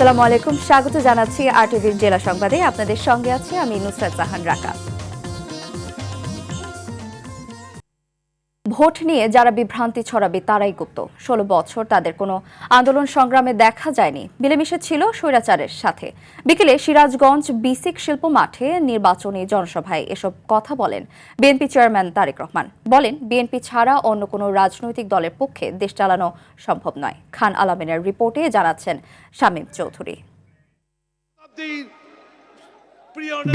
আসসালামু আলাইকুম, স্বাগত জানাচ্ছি আরটিভির জেলা সংবাদে। আপনাদের সঙ্গে আছি আমি নুসরাত জাহান রাকা। ভোট নিয়ে যারা বিভ্রান্তি ছড়াবে তারাই গুপ্ত। 16 বছর তাদের কোনো আন্দোলন সংগ্রামে দেখা যায়নি, মিলেমিশে ছিল স্বৈরাচারের সাথে। বিকেলে সিরাজগঞ্জ বিসিক শিল্প মাঠে নির্বাচনী জনসভায় এসব কথা বলেন বিএনপি চেয়ারম্যান তারেক রহমান। বলেন, বিএনপি ছাড়া অন্য কোনো রাজনৈতিক দলের পক্ষে দেশ চালানো সম্ভব নয়। খান আলামিনের রিপোর্টে জানাচ্ছেন শামীম চৌধুরী।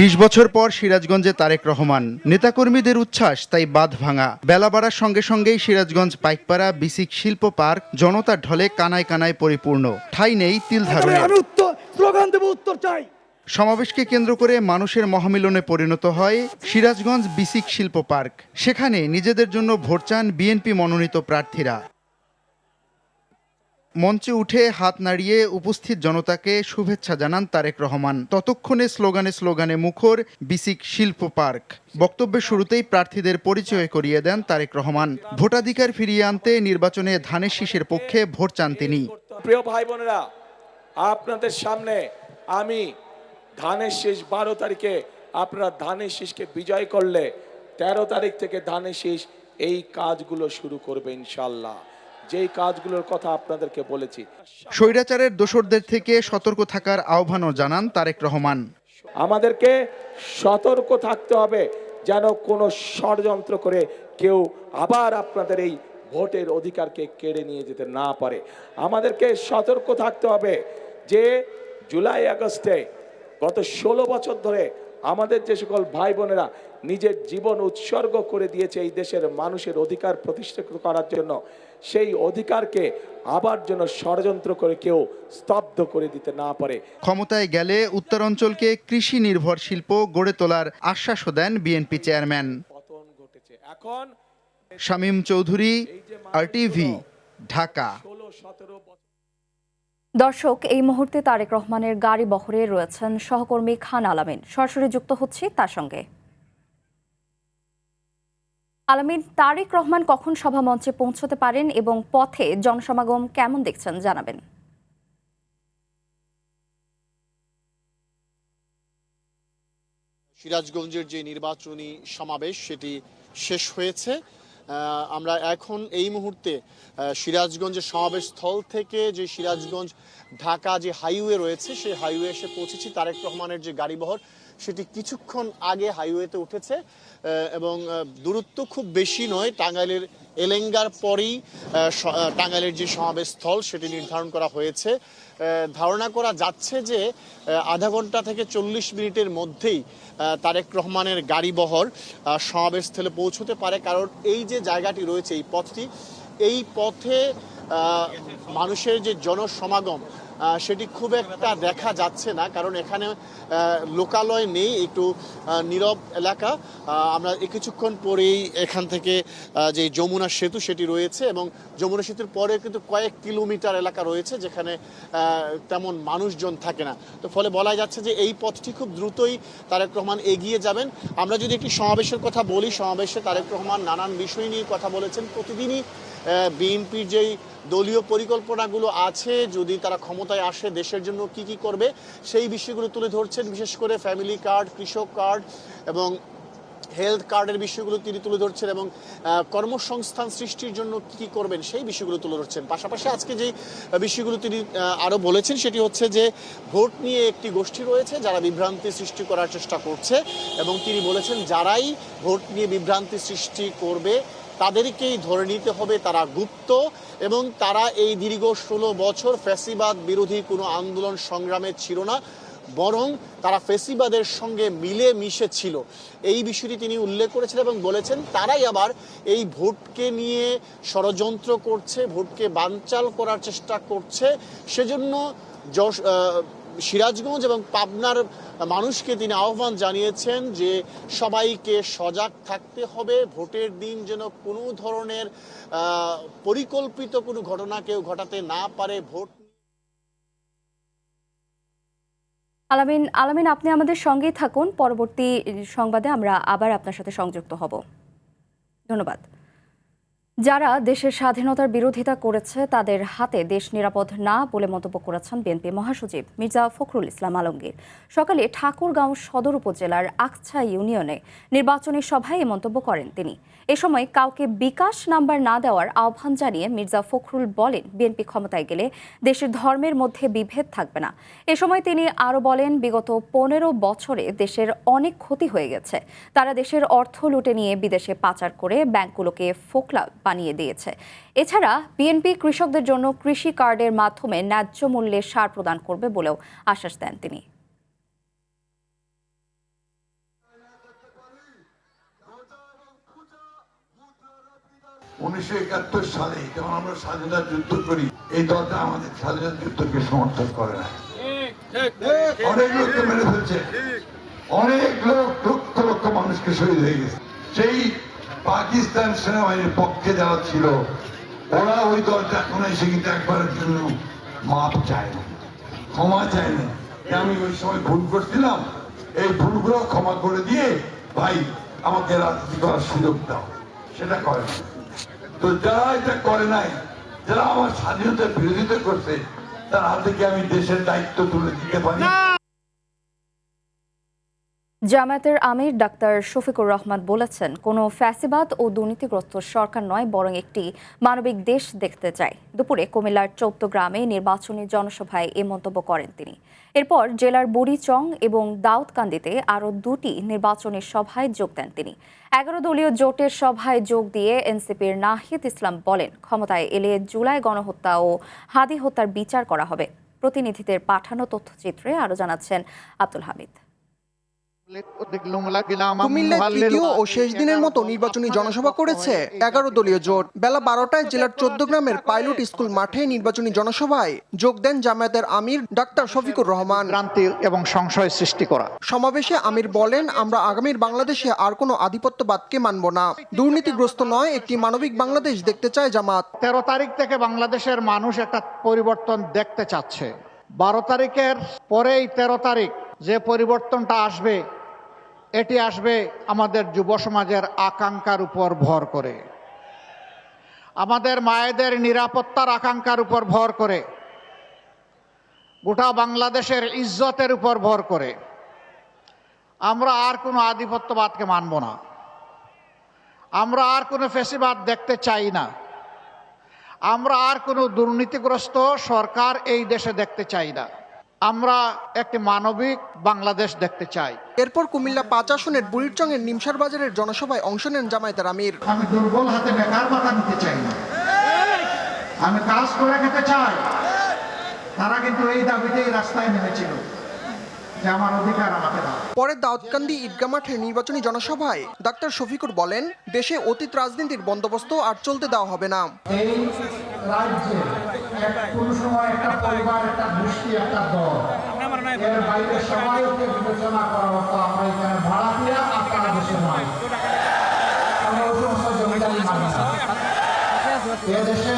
20 বছর পর সিরাজগঞ্জে তারেক রহমান। নেতাকর্মীদের উচ্ছ্বাস তাই বাঁধ ভাঙা। বেলা বাড়ার সঙ্গে সঙ্গেই সিরাজগঞ্জ পাইকপাড়া বিসিক শিল্প পার্ক জনতার ঢলে কানায় কানায় পরিপূর্ণ। ঠাঁই নেই তিল ধারণের। সমাবেশকে কেন্দ্র করে মানুষের মহামিলনে পরিণত হয় সিরাজগঞ্জ বিসিক শিল্প পার্ক। সেখানে নিজেদের জন্য ভোট চান বিএনপি মনোনীত প্রার্থীরা। মঞ্চে উঠে হাত নাড়িয়ে উপস্থিত জনতাকে শুভেচ্ছা জানান তারেক রহমান। ততক্ষণে স্লোগানে স্লোগানে মুখর বিসিক শিল্প পার্ক। বক্তব্যের শুরুতেই প্রার্থীদের পরিচয় করিয়ে দেন তারেক রহমান। ভোটাধিকার ফিরিয়ে আনতে নির্বাচনে ধানের শীষের পক্ষে ভোট চান তিনি। প্রিয় ভাই বোনেরা, আপনাদের সামনে আমি ধানের শীষ 12 তারিখে আপনারা ধানের শীষকে বিজয় করলে 13 তারিখ থেকে ধানের শীষ এই কাজগুলো শুরু করবে ইনশাল্লাহ, যেই কাজগুলোর কথা আপনাদেরকে বলেছি। স্বৈরাচারের দোসরদের থেকে সতর্ক থাকার আহ্বানও জানান তারেক রহমান। আমাদেরকে সতর্ক থাকতে হবে যেন কোনো ষড়যন্ত্র করে কেউ আবার আপনাদের এই ভোটের অধিকারকে কেড়ে নিয়ে যেতে না পারে। আমাদেরকে সতর্ক থাকতে হবে যে জুলাই আগস্টে গত 16 বছর ধরে আমাদের যে সকল ভাই বোনেরা নিজের জীবন উৎসর্গ করে দিয়েছে এই দেশের মানুষের অধিকার প্রতিষ্ঠিত করার জন্য, সেই অধিকারকে আবার যেন ষড়যন্ত্র করে কেউ স্তব্ধ করে দিতে না পারে। ক্ষমতায় গেলে উত্তরাঞ্চলকে কৃষি নির্ভর শিল্প গড়ে তোলার আশ্বাসও দেন বিএনপি চেয়ারম্যান। পতন ঘটেছে এখন। শামীম চৌধুরী, আরটিভি, ঢাকা। দর্শক, এই মুহূর্তে তারেক রহমানের গাড়ি বহরে রয়েছেন সহকর্মী খান আলামিন। সরাসরি যুক্ত হচ্ছি তার সঙ্গে। আলামিন, তারেক রহমান কখন সভা মঞ্চে পৌঁছতে পারেন এবং পথে জনসমাগম কেমন দেখছেন জানাবেন। সিরাজগঞ্জের যে নির্বাচনী সমাবেশ সেটি শেষ হয়েছে। আমরা এখন এই মুহূর্তে সিরাজগঞ্জের সমাবেশ স্থল থেকে যে সিরাজগঞ্জ ঢাকা যে হাইওয়ে রয়েছে সেই হাইওয়ে এসে পৌঁছেছি। তারেক রহমানের যে গাড়িবহর সেটি কিছুক্ষণ আগে হাইওয়েতে উঠেছে এবং দূরত্ব খুব বেশি নয়। টাঙ্গাইলের এলেঙ্গার পরেই টাঙ্গাইলের যে সমাবেশ স্থল সেটি নির্ধারণ করা হয়েছে। ধারণা করা যাচ্ছে যে আধা ঘন্টা থেকে 40 মিনিটের মধ্যেই তারেক রহমানের গাড়িবহর সমাবেশস্থলে পৌঁছতে পারে, কারণ এই যে জায়গাটি রয়েছে এই পথটি, এই পথে মানুষের যে জনসমাগম সেটি খুব একটা দেখা যাচ্ছে না, কারণ এখানে লোকালয় নেই, একটু নীরব এলাকা। আমরা কিছুক্ষণ পরেই এখান থেকে যে যমুনা সেতু সেটি রয়েছে এবং যমুনা সেতুর পরে কিন্তু কয়েক কিলোমিটার এলাকা রয়েছে যেখানে তেমন মানুষজন থাকে না। তো ফলে বলা যাচ্ছে যে এই পথটি খুব দ্রুতই তারেক রহমান এগিয়ে যাবেন। আমরা যদি একটি সমাবেশের কথা বলি, সমাবেশে তারেক রহমান নানান বিষয় নিয়ে কথা বলেছেন। প্রতিদিনই বিএনপির যেই দলীয় পরিকল্পনাগুলো আছে, যদি তারা ক্ষমতায় আসে দেশের জন্য কি কি করবে সেই বিষয়গুলো তুলে ধরছেন। বিশেষ করে ফ্যামিলি কার্ড, কৃষক কার্ড এবং হেলথ কার্ডের বিষয়গুলো তিনি তুলে ধরছেন এবং কর্মসংস্থান সৃষ্টির জন্য কি করবেন সেই বিষয়গুলো তুলে ধরছেন। পাশাপাশি আজকে যেই বিষয়গুলো তিনি আরও বলেছেন সেটি হচ্ছে যে ভোট নিয়ে একটি গোষ্ঠী রয়েছে যারা বিভ্রান্তি সৃষ্টি করার চেষ্টা করছে এবং তিনি বলেছেন যারাই ভোট নিয়ে বিভ্রান্তি সৃষ্টি করবে তাদেরকেই ধরে নিতে হবে তারা গুপ্ত এবং তারা এই দীর্ঘ 16 বছর ফ্যাসিবাদ বিরোধী কোনো আন্দোলন সংগ্রামে ছিল না, বরং তারা ফ্যাসিবাদের সঙ্গে মিলে মিশে ছিল। এই বিষয়টি তিনি উল্লেখ করেছেন এবং বলেছেন তারাই আবার এই ভোটকে নিয়ে ষড়যন্ত্র করছে, ভোটকে বানচাল করার চেষ্টা করছে। সেজন্য সিরাজগঞ্জ এবং পাবনার মানুষকে তিনি আহ্বান জানিয়েছেন যে সবাইকে সজাগ থাকতে হবে, ভোটের দিন যেন কোনো ধরনের পরিকল্পিত কোনো ঘটনা কেউ ঘটাতে না পারে। ভোট আলামিন, আপনি আমাদের সঙ্গেই থাকুন। পরবর্তী সংবাদে আমরা আবার আপনার সাথে সংযুক্ত হব। ধন্যবাদ। যারা দেশের স্বাধীনতার বিরোধিতা করেছে তাদের হাতে দেশ নিরাপদ না বলে মন্তব্য করেছেন বিএনপি মহাসচিব মির্জা ফখরুল ইসলাম আলমগীর। সকালে ঠাকুরগাঁও সদর উপজেলার আকছা ইউনিয়নে নির্বাচনী সভায় এ মন্তব্য করেন তিনি। এ সময় কাউকে বিকাশ নাম্বার না দেওয়ার আহ্বান জানিয়ে মির্জা ফখরুল বলেন, বিএনপি ক্ষমতায় গেলে দেশের ধর্মের মধ্যে বিভেদ থাকবে না। এ সময় তিনি আরও বলেন, বিগত 15 বছরে দেশের অনেক ক্ষতি হয়ে গেছে। তারা দেশের অর্থ লুটে নিয়ে বিদেশে পাচার করে ব্যাংকগুলোকে ফোকলা বানিয়ে দিয়েছে। এছাড়া বিএনপি কৃষকদের জন্য কৃষি কার্ডের মাধ্যমে ন্যায্য মূল্যে সার প্রদান করবে বলেও আশ্বাস দেন তিনি। 1971 সালে যখন আমরা স্বাধীনতা যুদ্ধ করি, এই দলটা আমাদের স্বাধীনতা যুদ্ধকে সমর্থন করে না। অনেক লোককে মেরে ফেলছে, অনেক লোক লক্ষ লক্ষ মানুষকে শহীদ হয়ে গেছে। সেই পাকিস্তান সেনাবাহিনীর পক্ষে যারা ছিল, ওরা ওই দলটা এখন এসে কিন্তু একবারের জন্য মাপ চায় না, ক্ষমা চায় না। আমি ওই সময় ভুল করছিলাম, এই ভুলগুলো ক্ষমা করে দিয়ে ভাই আমাকে রাজনীতি করার সুযোগ দাও, সেটা করে না। তো যারা এটা করে নাই, যারা আমার স্বাধীনতার বিরোধিতা করছে, তার হাতে কি আমি দেশের দায়িত্ব তুলে দিতে পারি? জামায়াতের আমির ডাক্তার শফিকুর রহমান বলেছেন, কোনো ফ্যাসিবাদ ও দুর্নীতিগ্রস্ত সরকার নয়, বরং একটি মানবিক দেশ দেখতে চায়। দুপুরে কুমিল্লার চৌদ্দগ্রামে নির্বাচনী জনসভায় এ মন্তব্য করেন তিনি। এরপর জেলার বুড়িচং এবং দাউদকান্দিতে আরও 2টি নির্বাচনী সভায় যোগ দেন তিনি। 11 দলীয় জোটের সভায় যোগ দিয়ে এনসিপির নাহিদ ইসলাম বলেন, ক্ষমতায় এলে জুলাই গণহত্যা ও হাদি হত্যার বিচার করা হবে। প্রতিনিধিদের পাঠানো তথ্যচিত্রে আরও জানাচ্ছেন আব্দুল হামিদ। কুমিল্লায় তৃতীয় ও শেষ দিনের মতো নির্বাচনী জনসভা করেছে 11 দলীয় জোট। বেলা 12টায় জেলার চৌদ্দগ্রামের পাইলট স্কুল মাঠে নির্বাচনী জনসভায় যোগ দেন জামায়াতের আমির ডাক্তার শফিকুর রহমান। ক্রান্তি এবং সংশয় সৃষ্টি করা। সমাবেশে আমির বলেন, আমরা আগামীর বাংলাদেশে আর কোনো আধিপত্যবাদকে মানব না। দুর্নীতিগ্রস্ত নয়, একটি মানবিক বাংলাদেশ দেখতে চায় জামাত। 13 তারিখ থেকে বাংলাদেশের মানুষ একটা পরিবর্তন দেখতে চাচ্ছে। 12 তারিখের পরেই 13 তারিখ যে পরিবর্তনটা আসবে, এটি আসবে আমাদের যুব সমাজের আকাঙ্ক্ষার উপর ভর করে, আমাদের মায়েদের নিরাপত্তার আকাঙ্ক্ষার উপর ভর করে, গোটা বাংলাদেশের ইজ্জতের উপর ভর করে। আমরা আর কোনো আধিপত্যবাদকে মানব না, আমরা আর কোনো ফ্যাসিবাদ দেখতে চাই না, আমরা আর কোনো দুর্নীতিগ্রস্ত সরকার এই দেশে দেখতে চাই না। আমরা একটি মানবিক বাংলাদেশ দেখতে চাই। এরপর কুমিল্লা 5 আসনের বুড়িচংয়ের নিমসার বাজারের জনসভায় অংশ নেন জামায়াতের আমির। আমি দুর্বল হাতে বেকার মাথা নিতে চাই না, আমি কাজ করে খেতে চাই। তারা কিন্তু এই দাবিতেই রাস্তায় নেমেছিল যে আমার অধিকার আমাকে দাও। পরে দাউদকান্দি ঈদগাহ মাঠে নির্বাচনী জনসভায় ডাক্তার শফিকুর বলেন, দেশে অতীত রাজনীতির বন্দোবস্ত আর চলতে দেওয়া হবে না। এই রাজ্যে কোন সময় একটা পরিবার, একটা গোষ্ঠী, একটা দল, এর বাইরে সবাইকে বিবেচনা করা হতো। আমরা এখানে ভাড়াটিয়া আর তারা দেশের মানুষ, আমরা ওই সমস্ত জমিদারি মানি না। এদেশে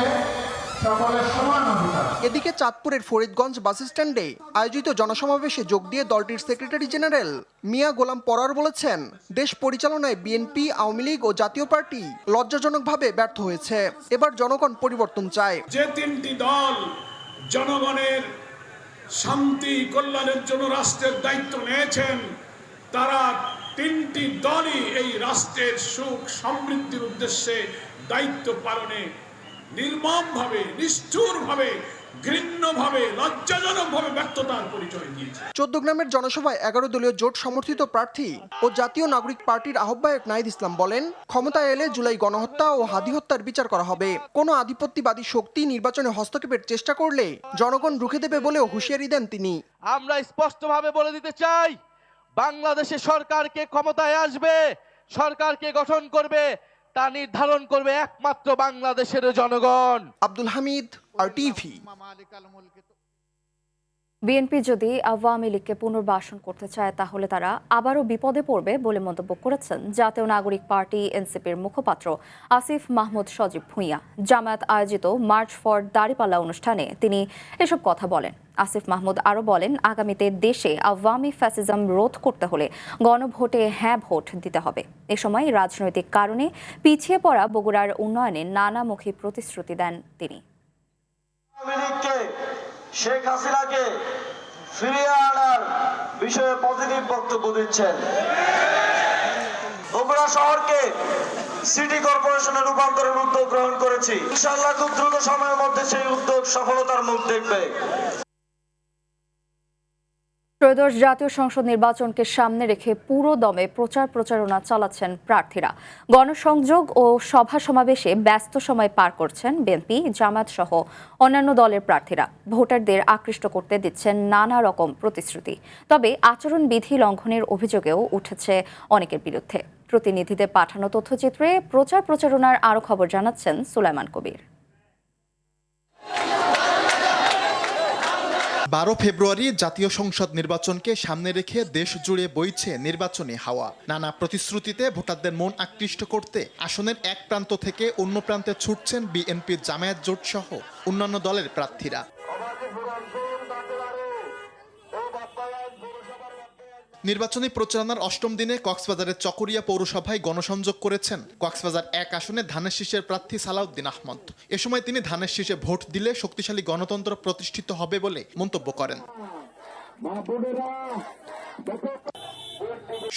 সকলের সমান অধিকার। এদিকে চাঁদপুরের ফরিদগঞ্জ বাস স্ট্যান্ডে আয়োজিত জনসমাবেশে যোগ দিয়ে দলটির সেক্রেটারি জেনারেল মিয়া গোলাম পরার বলেছেন, দেশ পরিচালনায় বিএনপি, আওয়ামী লীগ ও জাতীয় পার্টি লজ্জাজনকভাবে ব্যর্থ হয়েছে। এবার জনগণ পরিবর্তন চায়। যে 3টি দল জনগণের শান্তি কল্যাণের জন্য রাষ্ট্রের দায়িত্ব নিয়েছেন, তারা 3টি দলই এই রাষ্ট্রের সুখ সমৃদ্ধির উদ্দেশ্যে দায়িত্ব পালনে নির্মমভাবে, নিষ্ঠুরভাবে, ঘৃণ্যভাবে, লজ্জাজনকভাবে ব্যর্থতার পরিচয় দিয়েছে। চৌদ্দগ্রামের জনসভায় 11 দলীয় জোট সমর্থিত প্রার্থী ও জাতীয় নাগরিক পার্টির আহ্বায়ক নাহিদ ইসলাম বলেন, ক্ষমতায় এলে জুলাই গণহত্যা ও হাদি হত্যার বিচার করা হবে। কোনো আধিপত্যবাদী শক্তি নির্বাচনে হস্তক্ষেপের চেষ্টা করলে জনগণ রুখে দেবে বলেও হুঁশিয়ারি দেন তিনি। আমরা স্পষ্টভাবে বলে দিতে চাই, বাংলাদেশে সরকারকে ক্ষমতায় আসবে, সরকারকে গঠন করবে, তা নির্ধারণ করবে একমাত্র বাংলাদেশের জনগণ। আব্দুল হামিদ, RTV। বিএনপি যদি আওয়ামী লীগকে পুনর্বাসন করতে চায় তাহলে তারা আবারও বিপদে পড়বে বলে মন্তব্য করেছেন জাতীয় নাগরিক পার্টি এনসিপির মুখপাত্র আসিফ মাহমুদ সজীব ভুঁইয়া। জামায়াত আয়োজিত মার্চ ফর দাঁড়িপাল্লা অনুষ্ঠানে তিনি এসব কথা বলেন। আসিফ মাহমুদ আরও বলেন, আগামীতে দেশে আওয়ামী ফ্যাসিজম রোধ করতে হলে গণভোটে হ্যাঁ ভোট দিতে হবে। এ সময় রাজনৈতিক কারণে পিছিয়ে পড়া বগুড়ার উন্নয়নে নানামুখী প্রতিশ্রুতি দেন তিনি। শেখ হাসিনাকে ফিরিয়ে আনার বিষয়ে পজিটিভ বক্তব্য দিচ্ছেন। বগুড়া শহরকে সিটি কর্পোরেশনে রূপান্তরের উদ্যোগ গ্রহণ করেছি। ইনশাআল্লাহ খুব দ্রুত সময়ের মধ্যে সেই উদ্যোগ সফলতার মুখ দেখবে। ত্রয়োদশ জাতীয় সংসদ নির্বাচনকে সামনে রেখে পুরো দমে প্রচারণা চালাচ্ছেন প্রার্থীরা। গণসংযোগ ও সভা সমাবেশে ব্যস্ত সময় পার করছেন বিএনপি, জামায়াত সহ অন্যান্য দলের প্রার্থীরা। ভোটারদের আকৃষ্ট করতে দিচ্ছেন নানা রকম প্রতিশ্রুতি। তবে আচরণবিধি লঙ্ঘনের অভিযোগেও উঠেছে অনেকের বিরুদ্ধে। প্রতিনিধিদের পাঠানো তথ্যচিত্রে প্রচারণার আরও খবর জানাচ্ছেন সুলাইমান কবির। 12 ফেব্রুয়ারি জাতীয় সংসদ নির্বাচনকে সামনে রেখে দেশ জুড়ে বইছে নির্বাচনী হাওয়া। নানা প্রতিশ্রুতিতে ভোটারদের মন আকৃষ্ট করতে আসনের এক প্রান্ত থেকে অন্য প্রান্তে ছুটছেন বিএনপি, জামায়াত জোট সহ অন্যান্য দলের প্রার্থীরা। নির্বাচনী প্রচারণার অষ্টম দিনে কক্সবাজারের চকরিয়া পৌরসভায় গণসংযোগ করেছেন কক্সবাজার 1 আসনে ধানের শীষের প্রার্থী সালাউদ্দিন আহমদ। এ সময় তিনি ধানের শীষে ভোট দিলে শক্তিশালী গণতন্ত্র প্রতিষ্ঠিত হবে বলে মন্তব্য করেন।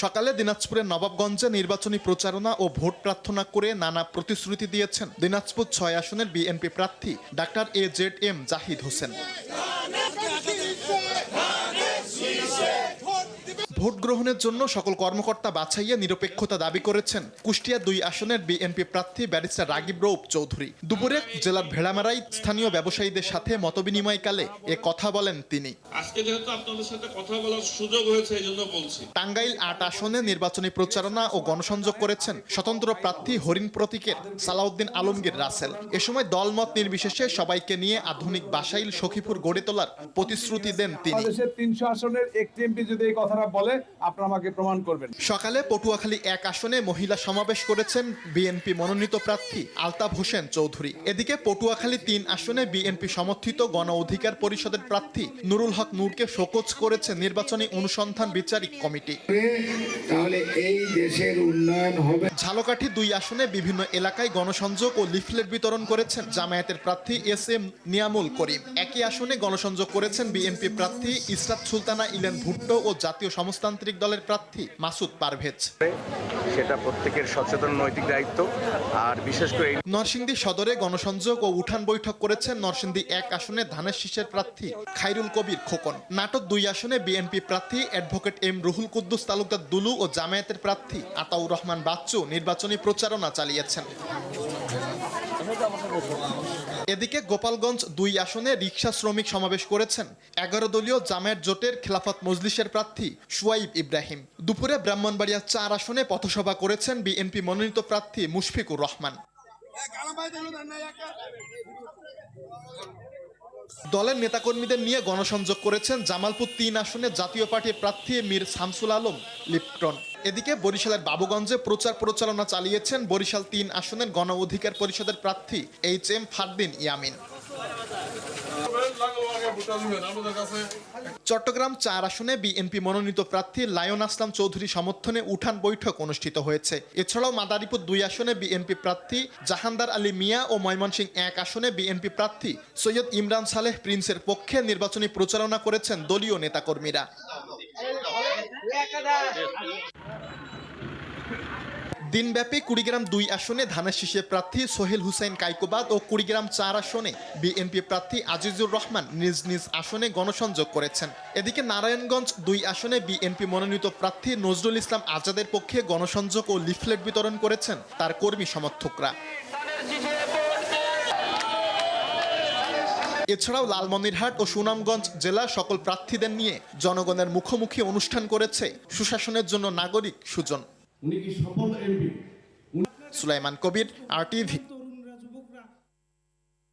সকালে দিনাজপুরের নবাবগঞ্জে নির্বাচনী প্রচারণা ও ভোট প্রার্থনা করে নানা প্রতিশ্রুতি দিয়েছেন দিনাজপুর 6 আসনের বিএনপি প্রার্থী doctor AZM Zahid Hossain. Vote গ্রহণের জন্য সকল কর্মকর্তা বাছাইয়ে নিরপেক্ষতা দাবি করেছেন কুষ্টিয়া 2 আসনের বিএনপি প্রার্থী ব্যারিস্টার রাগিব রৌফ চৌধুরী। দুপুরে জেলার ভেড়ামারায় স্থানীয় ব্যবসায়ীদের সাথে মতবিনিময়কালে এ কথা বলেন তিনি। আজকে যেহেতু আপনাদের সাথে কথা বলার সুযোগ হয়েছে এজন্য বলছি। টাঙ্গাইল 8 আসনে নির্বাচনী প্রচারণা ও গণসংযোগ করেছেন স্বতন্ত্র প্রার্থী হরিণ প্রতীকের সালাউদ্দিন আলমগীর রাসেল। এ সময় দলমত নির্বিশেষে সবাইকে নিয়ে আধুনিক বাসাইল সখীপুর গড়ে তোলার প্রতিশ্রুতি দেন তিনি। 300 আসনের একটি এমপি যদি এই কথাটা বলে আপনারা আমাকে প্রমাণ করবেন। সকালে পটুয়াখালী 1 আসনে মহিলা সমাবেশ করেছেন বিএনপি মনোনীত প্রার্থী আলতাফ হোসেন চৌধুরী। এদিকে পটুয়াখালী 3 আসনে বিএনপি সমর্থিত গণ অধিকার পরিষদের প্রার্থী নুরুল হক নূরকে শোকজ করেছে নির্বাচনী অনুসন্ধান বিচারিক কমিটি। তাহলে এই দেশের উন্নয়ন হবে। ঝালকাঠি 2 আসনে বিভিন্ন এলাকায় গণসংযোগ ও লিফলেট বিতরণ করেছেন জামায়াতের প্রার্থী SM নিয়ামুল করিম। একই আসনে গণসংযোগ করেছেন বিএনপি প্রার্থী ইসরাত সুলতানা ইলেন ভুট্টো ও জাতীয় সমাজতান্ত্রিক দলের প্রার্থী মাসুদ পারভেজ। সেটা প্রত্যেকের সচেতন নৈতিক দায়িত্ব। আর বিশেষ করে নরসিংদী সদরে গণসংযোগ ও উঠান বৈঠক করেছেন নরসিংদী 1 আসনে ধানের শীষের প্রার্থী খায়রুল কবির খোকন। নাটক 2 আসনে বিএনপি প্রার্থী অ্যাডভোকেট M রুহুল কুদ্দুস তালুকদার দুলু ও জামায়াতের প্রার্থী আতাউর রহমান বাচ্চু নির্বাচনী প্রচারণা চালিয়েছেন। এদিকে গোপালগঞ্জ 2 আসনে রিকশা শ্রমিক সমাবেশ করেছেন 11 দলীয় জামায়াত জোটের খেলাফত মজলিসের প্রার্থী শুয়াইব ইব্রাহিম। দুপুরে ব্রাহ্মণবাড়িয়া 4 আসনে পথসভা করেছেন বিএনপি মনোনীত প্রার্থী মুশফিকুর রহমান। দলের নেতাকর্মীদের নিয়ে গণসংযোগ করেছেন জামালপুর 3 আসনে জাতীয় পার্টির প্রার্থী মীর শামসুল আলম লিপ্টন। এদিকে বরিশালের বাবুগঞ্জে প্রচারণা চালিয়েছেন বরিশাল 3 আসনের গণ অধিকার পরিষদের প্রার্থী HM ফারদিন ইয়ামিন। চট্টগ্রাম 4 আসনে বিএনপি মনোনীত প্রার্থী লায়ন আসলাম চৌধুরী সমর্থনে উঠান বৈঠক অনুষ্ঠিত হয়েছে। এছাড়াও মাদারীপুর 2 আসনে বিএনপি প্রার্থী জাহানদার আলী মিয়া ও ময়মনসিংহ 1 আসনে বিএনপি প্রার্থী সৈয়দ ইমরান সালেহ প্রিন্সের পক্ষে নির্বাচনী প্রচারণা করেছেন দলীয় নেতাকর্মীরা। দিনব্যাপী কুড়িগ্রাম 2 আসনে ধানের শীষের প্রার্থী সোহেল হুসাইন কাইকোবাদ ও কুড়িগ্রাম 4 আসনে বিএনপি প্রার্থী আজিজুর রহমান নিজ নিজ আসনে গণসংযোগ করেছেন। এদিকে নারায়ণগঞ্জ 2 আসনে বিএনপি মনোনীত প্রার্থী নজরুল ইসলাম আজাদের পক্ষে গণসংযোগ ও লিফলেট বিতরণ করেছেন তার কর্মী সমর্থকরা। এছাড়াও লালমনিরহাট ও সুনামগঞ্জ জেলা সকল প্রার্থীদের নিয়ে জনগণের মুখোমুখি অনুষ্ঠান করেছে সুশাসনের জন্য নাগরিক সুজন। সুলাইমান কবির, RTV।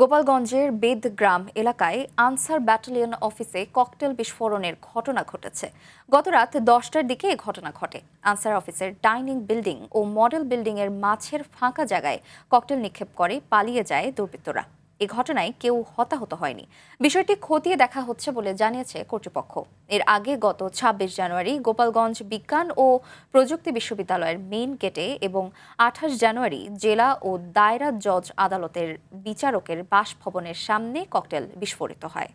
গোপালগঞ্জের বেদগ্রাম এলাকায় আনসার ব্যাটালিয়ন অফিসে ককটেল বিস্ফোরণের ঘটনা ঘটেছে। গত রাত 10টার দিকে এই ঘটনা ঘটে। আনসার অফিসের ডাইনিং বিল্ডিং ও মডেল বিল্ডিং এর মাঝের ফাঁকা জায়গায় ককটেল নিক্ষেপ করে পালিয়ে যায় দুর্বৃত্তরা। এই ঘটনায় কেউ হতাহত হয়নি। বিষয়টি খতিয়ে দেখা হচ্ছে বলে জানিয়েছে কর্তৃপক্ষ। এর আগে গত ২৬ জানুয়ারি গোপালগঞ্জ বিজ্ঞান ও প্রযুক্তি বিশ্ববিদ্যালয়ের মেইন গেটে এবং ২৮ জানুয়ারি জেলা ও দায়রা জজ আদালতের বিচারকের বাসভবনের সামনে ককটেল বিস্ফোরিত হয়।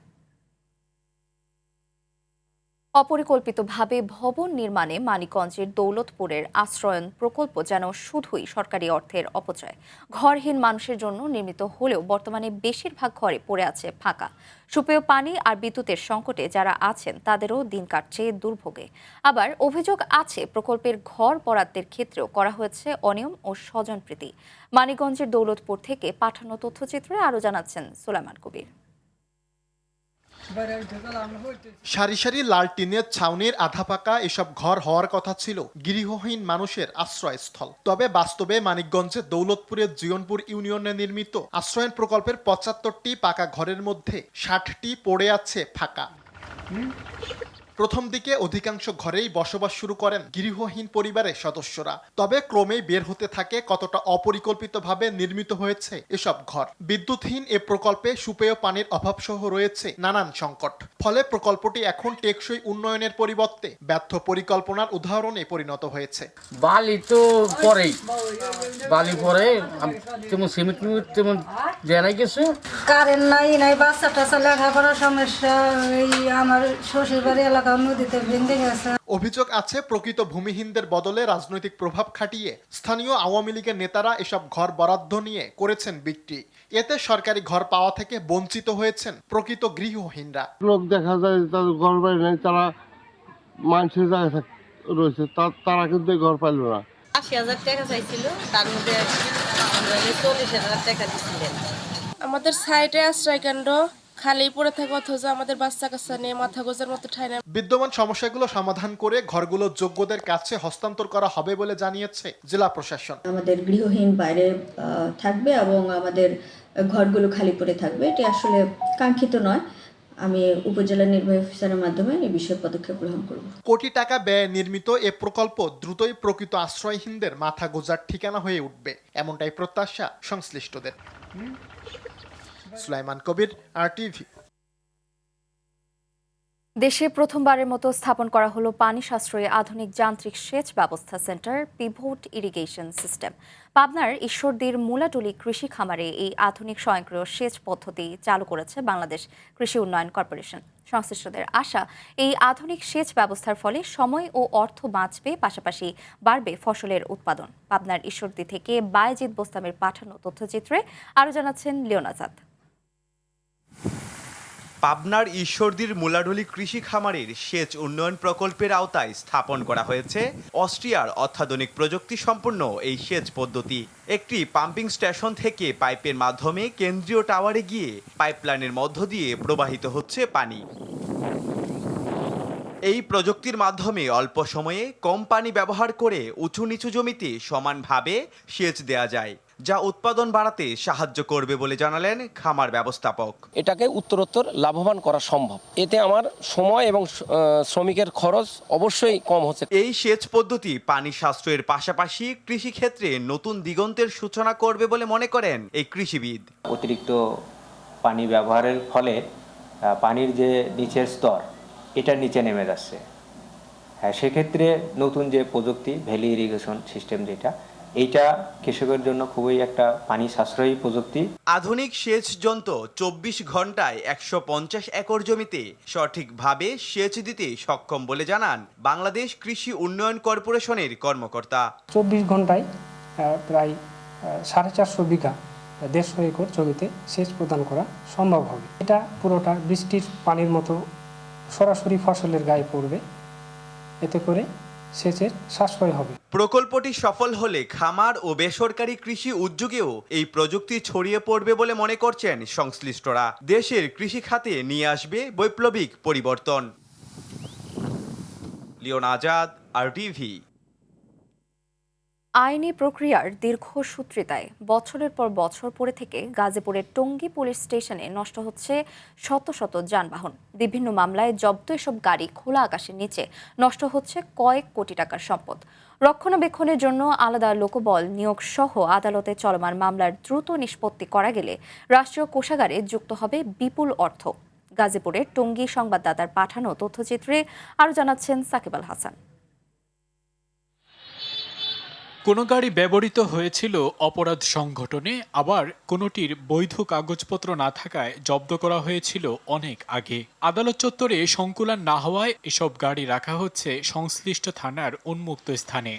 অপরিকল্পিতভাবে ভবন নির্মাণে মানিকগঞ্জের দৌলতপুরের আশ্রয়ন প্রকল্প যেন শুধুই সরকারি অর্থের অপচয়। ঘরহীন মানুষের জন্য নির্মিত হলেও বর্তমানে বেশিরভাগ ঘরে পড়ে আছে ফাঁকা। সুপেয় পানি আর বিদ্যুতের সংকটে যারা আছেন তাদেরও দিন কাটছে দুর্ভোগে। আবার অভিযোগ আছে প্রকল্পের ঘর বরাদ্দের ক্ষেত্রেও করা হয়েছে অনিয়ম ও স্বজনপ্রীতি। মানিকগঞ্জের দৌলতপুর থেকে পাঠানো তথ্যচিত্রে আরও জানাচ্ছেন সুলাইমান কবির। সারি সারি লাল টিনের ছাউনির আধা পাকা এসব ঘর হওয়ার কথা ছিল গৃহহীন মানুষের আশ্রয়স্থল। তবে বাস্তবে মানিকগঞ্জের দৌলতপুরের জিয়নপুর ইউনিয়নে নির্মিত আশ্রয়ন প্রকল্পের ৭৫টি পাকা ঘরের মধ্যে ৬০টি পড়ে আছে ফাঁকা। প্রথম দিকে অধিকাংশ ঘরেই বসবাস শুরু করেন গৃহহীন পরিবারের সদস্যরা। তবে ক্রমেই বের হতে থাকে কতটা অপরিকল্পিতভাবে নির্মিত হয়েছে এসব ঘর। বিদ্যুৎহীন এ প্রকল্পে সুপেয় পানির অভাব সহ রয়েছে নানান সংকট। ফলে প্রকল্পটি এখন টেকসই উন্নয়নের পরিবর্তে ব্যর্থ পরিকল্পনার উদাহরণে পরিণত হয়েছে। বালি তো পরেই বালি পরে তেমন সিমেন্ট তেমন জানাই কিছু কারেন্ট নাই বাচ্চা টাচ্চা লেখাপড়ার সমস্যা। আমার শ্বশুর বাড়ি নদীতে ভেঙে গেছে। অভিযোগ আছে প্রকৃত ভূমিহীনদের বদলে রাজনৈতিক প্রভাব খাটিয়ে স্থানীয় আওয়ামী লীগের নেতারা এসব ঘর বরাদ্দ নিয়ে করেছেন বিক্রি। এতে সরকারি ঘর পাওয়া থেকে বঞ্চিত হয়েছেন প্রকৃত গৃহহীনরা। লোক দেখা যায় তাদের ঘর বাড়ি নেই, তারা মানুষের জায়গায় রয়েছে, তারা কিন্তু ঘর পাইল না। ৮০,০০০ টাকা চাইছিল, তার মধ্যে ৪০,০০০ টাকা দিচ্ছিলেন। আমাদের সাইডে আশ্রয়কেন্দ্র খালি পড়ে থাকে, অথচ আমাদের বাচ্চা কাচ্চা নিয়ে মাথা গোজার মতো ঠাই না। বিদ্যমান সমস্যাগুলো সমাধান করে ঘরগুলো যোগ্যদের কাছে হস্তান্তর করা হবে বলে জানিয়েছে জেলা প্রশাসন। আমাদের গৃহহীন বাইরে থাকবে এবং আমাদের ঘরগুলো খালি পড়ে থাকবে, এটি আসলে কাঙ্ক্ষিত নয়। আমি উপজেলা নির্বাহী অফিসারের মাধ্যমে এই বিষয়ে পদক্ষেপ গ্রহণ করব। কোটি টাকা ব্যয়ে নির্মিত এ প্রকল্প দ্রুতই প্রকৃত আশ্রয়হীনদের মাথা গোজার ঠিকানা হয়ে উঠবে, এমনটাই প্রত্যাশা সংশ্লিষ্টদের। সুলাইমান কবির, RTV। দেশে প্রথমবারের মতো স্থাপন করা হলো পানি সাশ্রয়ী আধুনিক যান্ত্রিক সেচ ব্যবস্থা সেন্টার পিভট ইরিগেশন সিস্টেম। পাবনার ঈশ্বরদীর মূলাটুলি কৃষি খামারে এই আধুনিক স্বয়ংক্রিয় সেচ পদ্ধতি চালু করেছে বাংলাদেশ কৃষি উন্নয়ন কর্পোরেশন। সংশ্লিষ্টদের আশা, এই আধুনিক সেচ ব্যবস্থার ফলে সময় ও অর্থ বাঁচবে, পাশাপাশি বাড়বে ফসলের উৎপাদন। পাবনার ঈশ্বরদী থেকে বায়েজিদ বোস্তামের পাঠানো তথ্যচিত্রে আরও জানাচ্ছেন লিওন আজাদ। পাবনার ঈশ্বরদীর মূলাডুলি কৃষি খামারের সেচ উন্নয়ন প্রকল্পের আওতায় স্থাপন করা হয়েছে অস্ট্রিয়ার অত্যাধুনিক প্রযুক্তি সম্পন্ন এই সেচ পদ্ধতি। একটি পাম্পিং স্টেশন থেকে পাইপের মাধ্যমে কেন্দ্রীয় টাওয়ারে গিয়ে পাইপলাইনের মধ্য দিয়ে প্রবাহিত হচ্ছে পানি। এই প্রযুক্তির মাধ্যমে অল্প সময়ে কম পানি ব্যবহার করে উঁচু নিচু জমিতে সমানভাবে সেচ দেয়া যায়, যা উৎপাদন বাড়াতে সাহায্য করবে বলে জানালেন খামার ব্যবস্থাপক। এটাকে উত্তরোত্তর লাভবান করা সম্ভব, এতে আমার সময় এবং শ্রমিকের খরচ অবশ্যই কম হচ্ছে। এই সেচ পদ্ধতি পানি সাশ্রয়ের পাশাপাশি কৃষিক্ষেত্রে নতুন দিগন্তের সূচনা করবে বলে মনে করেন এই কৃষিবিদ। অতিরিক্ত পানি ব্যবহারের ফলে পানির যে নিচের স্তর এটা নিচে নেমে যাচ্ছে। হ্যাঁ, সেক্ষেত্রে নতুন যে প্রযুক্তি ভ্যালি ইরিগেশন সিস্টেম যেটা, এইটা কৃষকের জন্য খুবই একটা পানি সাশ্রয়ী প্রযুক্তি। আধুনিক সেচ যন্ত্র 24 ঘন্টায় 150 একর জমিতে সঠিকভাবে সেচ দিতে সক্ষম বলে জানান বাংলাদেশ কৃষি উন্নয়ন কর্পোরেশনের কর্মকর্তা। 24 ঘন্টায় প্রায় 450 বিঘা 150 একর জমিতে সেচ প্রদান করা সম্ভব হবে। এটা পুরোটা বৃষ্টির পানির মতো সরাসরি ফসলের গায়ে পড়বে, এতে করে সেচের সাশ্রয় হবে। প্রকল্পটি সফল হলে খামার ও বেসরকারি কৃষি উদ্যোগেও এই প্রযুক্তি ছড়িয়ে পড়বে বলে মনে করছেন সংশ্লিষ্টরা। দেশের কৃষি খাতে নিয়ে আসবে বৈপ্লবিক পরিবর্তন। Leon Azad, RTV। আইনি প্রক্রিয়ার দীর্ঘসূত্রিতায় বছরের পর বছর পড়ে থেকে গাজীপুরের টঙ্গী পুলিশ স্টেশনে নষ্ট হচ্ছে শত শত যানবাহন। বিভিন্ন মামলায় জব্দ এসব গাড়ি খোলা আকাশের নিচে নষ্ট হচ্ছে কয়েক কোটি টাকার সম্পদ। রক্ষণাবেক্ষণের জন্য আলাদা লোকবল নিয়োগ সহ আদালতে চলমান মামলার দ্রুত নিষ্পত্তি করা গেলে রাষ্ট্রীয় কোষাগারে যুক্ত হবে বিপুল অর্থ। গাজীপুরের টঙ্গী সংবাদদাতার পাঠানো তথ্যচিত্রে আরও জানাচ্ছেন সাকিব আল হাসান। কোনো গাড়ি ব্যবহৃত হয়েছিল অপরাধ সংগঠনে, আবার কোনোটির বৈধ কাগজপত্র না থাকায় জব্দ করা হয়েছিল অনেক আগে। আদালত চত্বরে সংকুলান না হওয়ায় এসব গাড়ি রাখা হচ্ছে সংশ্লিষ্ট থানার উন্মুক্ত স্থানে।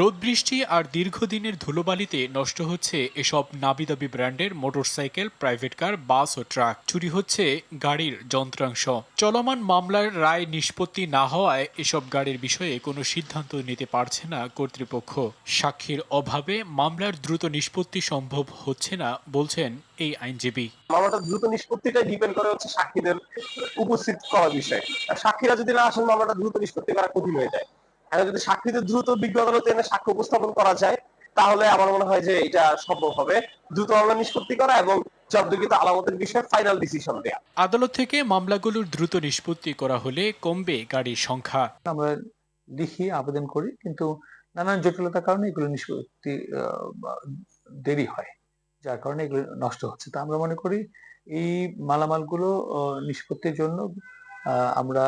রোদ বৃষ্টি আর দীর্ঘদিনের ধুলোবালিতে নষ্ট হচ্ছে এসব নাবিদাবি ব্র্যান্ডের মোটরসাইকেল, প্রাইভেট কার, বাস ও ট্রাক। চুরি হচ্ছে গাড়ির যন্ত্রাংশ। চলমান মামলার রায় নিষ্পত্তি না হওয়ায় এসব গাড়ির বিষয়ে কোনো সিদ্ধান্ত নিতে পারছে না কর্তৃপক্ষ। সাক্ষীর অভাবে মামলার দ্রুত নিষ্পত্তি সম্ভব হচ্ছে না বলছেন এই আইনজীবী। মামলাটা দ্রুত নিষ্পত্তিটাই ডিপেন্ড করে হচ্ছে সাক্ষীদের উপস্থিত করার বিষয়। সাক্ষীরা যদি না আসেন মামলাটা দ্রুত নিষ্পত্তি করা কঠিন হয়ে যায়। আর যদি সাক্ষীদের দ্রুত বিজ্ঞ আদালতে এনে সাক্ষ্য উপস্থাপন করা যায় তাহলে আমার মনে হয় যে এটা সম্ভব হবে, দ্রুত মামলা নিষ্পত্তি করা এবং জব্দকৃত আলামতের বিষয়ে ফাইনাল ডিসিশন দেয়া। আদালত থেকে মামলাগুলোর দ্রুত নিষ্পত্তি করা হলে কমবে গাড়ির সংখ্যা। আমরা লিখি আবেদন করি, কিন্তু নানান জটিলতার কারণে এগুলো নিষ্পত্তি দেরি হয়, যার কারণে এগুলো নষ্ট হচ্ছে। তা আমরা মনে করি এই মালামালগুলো নিষ্পত্তির জন্য আমরা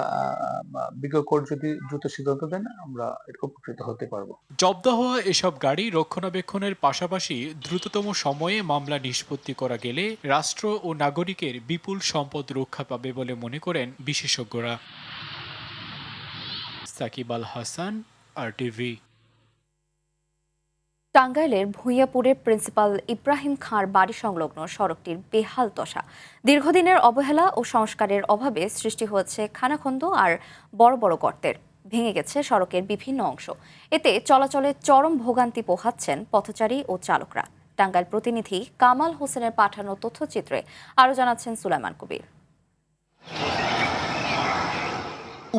বিজ্ঞ কোর্ট যদি দ্রুত সিদ্ধান্ত দেন আমরা এরকম উপকৃত হতে পারবো। জব্দ হওয়া এসব গাড়ি রক্ষণাবেক্ষণের পাশাপাশি দ্রুততম সময়ে মামলা নিষ্পত্তি করা গেলে রাষ্ট্র ও নাগরিকের বিপুল সম্পদ রক্ষা পাবে বলে মনে করেন বিশেষজ্ঞরা। সাকিব আল হাসান, RTV। টাঙ্গাইলের ভূঁইয়াপুরের প্রিন্সিপাল ইব্রাহিম খাঁর বাড়ি সংলগ্ন সড়কটির বেহাল দশা। দীর্ঘদিনের অবহেলা ও সংস্কারের অভাবে সৃষ্টি হয়েছে খানাখন্দ আর বড় বড় গর্তের। ভেঙে গেছে সড়কের বিভিন্ন অংশ। এতে চলাচলে চরম ভোগান্তি পোহাচ্ছেন পথচারী ও চালকরা। টাঙ্গাইল প্রতিনিধি কামাল হোসেনের পাঠানো তথ্যচিত্রে আরও জানাচ্ছেন সুলাইমান কবির।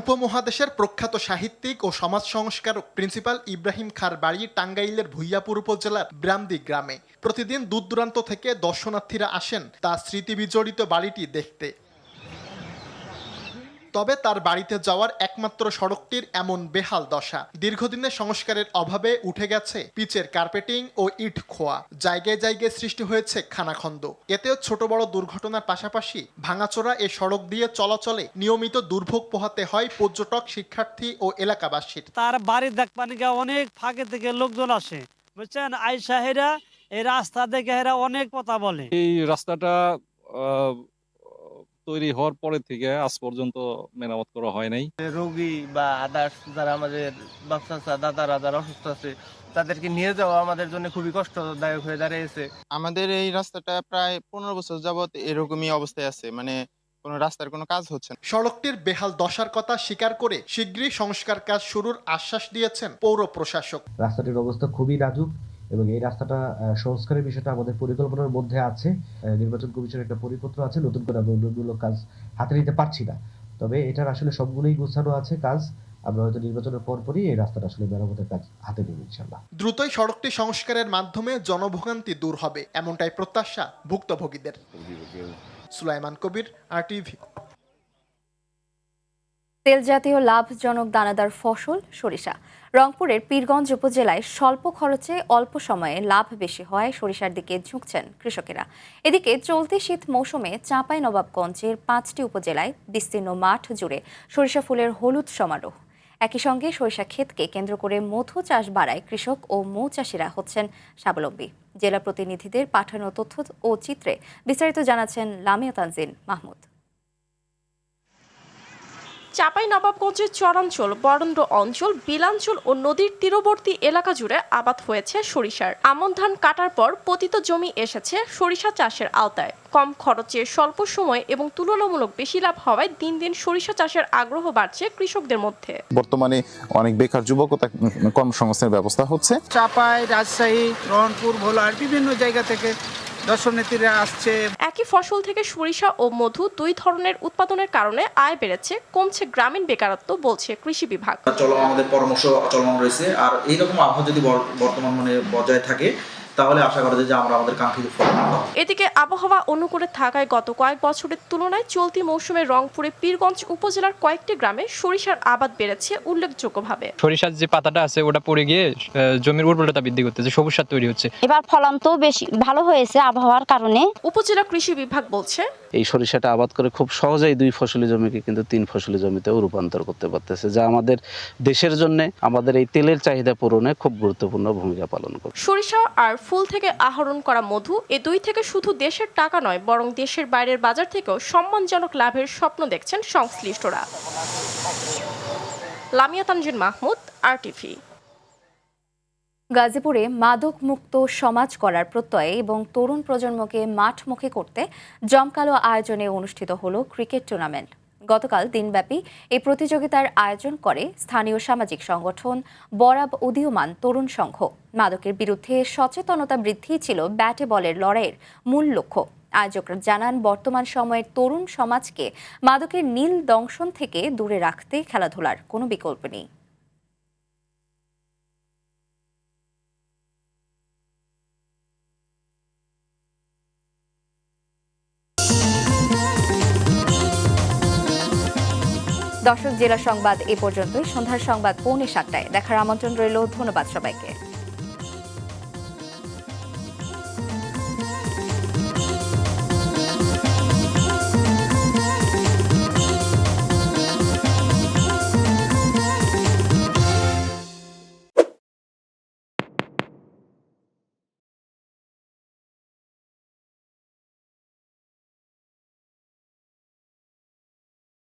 উপমহাদেশের প্রখ্যাত সাহিত্যিক ও সমাজ সংস্কারক প্রিন্সিপাল ইব্রাহিম খাঁর বাড়ি টাঙ্গাইলের ভূঁইয়াপুর উপজেলার ব্রামদি গ্রামে। প্রতিদিন দূর দূরান্ত থেকে দর্শনার্থীরা আসেন তার স্মৃতি বিজড়িত বাড়িটি দেখতে। তবে তার বাড়িতে যাওয়ার একমাত্র সড়কটির এমন বেহাল দশা। দীর্ঘদিনের সংস্কারের অভাবে উঠে গেছে পিচের কার্পেটিং ও ইট খোয়া। জায়গায় জায়গায় সৃষ্টি হয়েছে খানাখন্দ। এতেও ছোট বড় দুর্ঘটনার পাশাপাশি ভাঙাচোরা এ সড়ক দিয়ে চলাচলে নিয়মিত দুর্ভোগ পোহাতে হয় পর্যটক, শিক্ষার্থী ও এলাকাবাসীর। তার বাড়ি দেখবানি অনেক ফাঁকে থেকে লোকজন আসে, বুঝছেন, আইসা হেরা এই রাস্তা দেখে হেরা অনেক কথা বলে। এই রাস্তাটা তৈরি হওয়ার পরে থেকে আজ পর্যন্ত মেরামত করা হয় নাই। রোগী বা আদার্স যারা আমাদের বাচ্চা দাদারা যারা অসুস্থ আছে তাদেরকে নিয়ে যাওয়া আমাদের জন্য খুবই কষ্টদায়ক হয়ে দাঁড়িয়েছে। আমাদের এই রাস্তাটা প্রায় 15 বছর যাবত এরকমই অবস্থায় আছে, মানে কোনো রাস্তার কোনো কাজ হচ্ছে না। সড়কটির বেহাল দশার কথা স্বীকার করে শিগগিরই সংস্কার কাজ শুরুর আশ্বাস দিয়েছেন পৌর প্রশাসক। রাস্তাটির অবস্থা খুবই নাজুক এবং এই রাস্তাটা সংস্কারের বিষয়টা আমাদের পরিকল্পনার মধ্যে আছে। নির্বাচন কমিশনের একটা পরিপত্র আছে, নতুন করে আমরা অন্যগুলো কাজ হাতে নিতে পারছি না। তবে এটার আসলে সবগুলোই গোছানো আছে কাজ। আমরা হয়তো নির্বাচনের পরপরই এই রাস্তাটা আসলে মেরামতের কাজ হাতে নেব ইনশাআল্লাহ। দ্রুতই সড়কটি সংস্কারের মাধ্যমে জনভোগান্তি দূর হবে, এমনটাই প্রত্যাশা ভুক্তভোগীদের। সুলাইমান কবির, RTV। তেলজাতীয় লাভজনক দানাদার ফসল সরিষা। রংপুরের পীরগঞ্জ উপজেলায় স্বল্প খরচে অল্প সময়ে লাভ বেশি হওয়ায় সরিষার দিকে ঝুঁকছেন কৃষকেরা। এদিকে চলতি শীত মৌসুমে চাঁপাইনবাবগঞ্জের 5টি উপজেলায় বিস্তীর্ণ মাঠ জুড়ে সরিষা ফুলের হলুদ সমারোহ। একই সঙ্গে সরিষা ক্ষেতকে কেন্দ্র করে মধু চাষ বাড়ায় কৃষক ও মৌচাষীরা হচ্ছেন স্বাবলম্বী। জেলা প্রতিনিধিদের পাঠানো তথ্য ও চিত্রে বিস্তারিত জানাচ্ছেন লামিয়া তানজিন মাহমুদ। চাঁপাইনবাবগঞ্জের চরাঞ্চল, বরেন্দ্র অঞ্চল, বিলাঞ্চল ও নদীর তীরবর্তী এলাকা জুড়ে আবাদ হয়েছে সরিষার। আমন ধান কাটার পর পতিত জমি এসেছে সরিষা চাষের আওতায়। কম খরচে স্বল্প সময় এবং তুলনামূলক বেশি লাভ হওয়ায় দিন দিন সরিষা চাষের আগ্রহ বাড়ছে কৃষকদের মধ্যে। বর্তমানে অনেক বেকার যুবক ও কর্মসংস্থানের ব্যবস্থা হচ্ছে। চাঁপাই, রাজশাহী, রংপুর, ভোলার বিভিন্ন জায়গা থেকে দর্শনার্থীরা আসছে। একই ফসল থেকে সরিষা ও মধু দুই ধরনের উৎপাদনের কারণে আয় বেড়েছে, কমছে গ্রামীণ বেকারত্ব, বলছে কৃষি বিভাগ। আমাদের পরামর্শ চলমান রয়েছে, আর এইরকম আবহাওয়া যদি বর্তমান বজায় থাকে তাহলে আশা করা যায় যে আমরা আমাদের কাঙ্ক্ষিত ফল পাবো। এদিকে আবহাওয়া অনুকূলে থাকায় গত কয়েক বছরের তুলনায় চলতি মৌসুমে রংপুরে পীরগঞ্জ উপজেলার কয়েকটি গ্রামে সরিষার আবাদ বেড়েছে উল্লেখযোগ্যভাবে। সরিষার যে পাতাটা আছে ওটা পড়ে গিয়ে জমির উর্বরতা বৃদ্ধি করতেছে, সবুজ সার তৈরি হচ্ছে। এবার ফলন তো বেশি ভালো হয়েছে আবহাওয়ার কারণে। উপজেলা কৃষি বিভাগ বলছে এই সরিষাটা আবাদ করে খুব সহজেই 2 ফসলি জমিকে কিন্তু 3 ফসলি জমিতেও রূপান্তর করতে পারতেছে, যা আমাদের দেশের জন্য আমাদের এই তেলের চাহিদা পূরণে খুব গুরুত্বপূর্ণ ভূমিকা পালন করে। সরিষা আর ফুল থেকে আহরণ করা মধু, এ দুই থেকে শুধু দেশের টাকা নয় বরং দেশের বাইরের বাজার থেকেও সম্মানজনক লাভের স্বপ্ন দেখছেন সংশ্লিষ্টরা। লামিয়া তানজিন মাহমুদ, RTV। গাজীপুরে মাদক মুক্ত সমাজ করার প্রত্যয়ে এবং তরুণ প্রজন্মকে মাঠমুখী করতে জমকালো আয়োজনে অনুষ্ঠিত হলো ক্রিকেট টুর্নামেন্ট। গতকাল দিনব্যাপী এই প্রতিযোগিতার আয়োজন করে স্থানীয় সামাজিক সংগঠন বরাব উদীয়মান তরুণ সংঘ। মাদকের বিরুদ্ধে সচেতনতা বৃদ্ধি ছিল ব্যাটে বলের লড়াইয়ের মূল লক্ষ্য। আয়োজকরা জানান, বর্তমান সময়ের তরুণ সমাজকে মাদকের নীল দংশন থেকে দূরে রাখতে খেলাধুলার কোনো বিকল্প নেই। দর্শক, জেলা সংবাদ এ পর্যন্তই। সন্ধ্যার সংবাদ 6:45টায় দেখার আমন্ত্রণ রইল। ধন্যবাদ সবাইকে।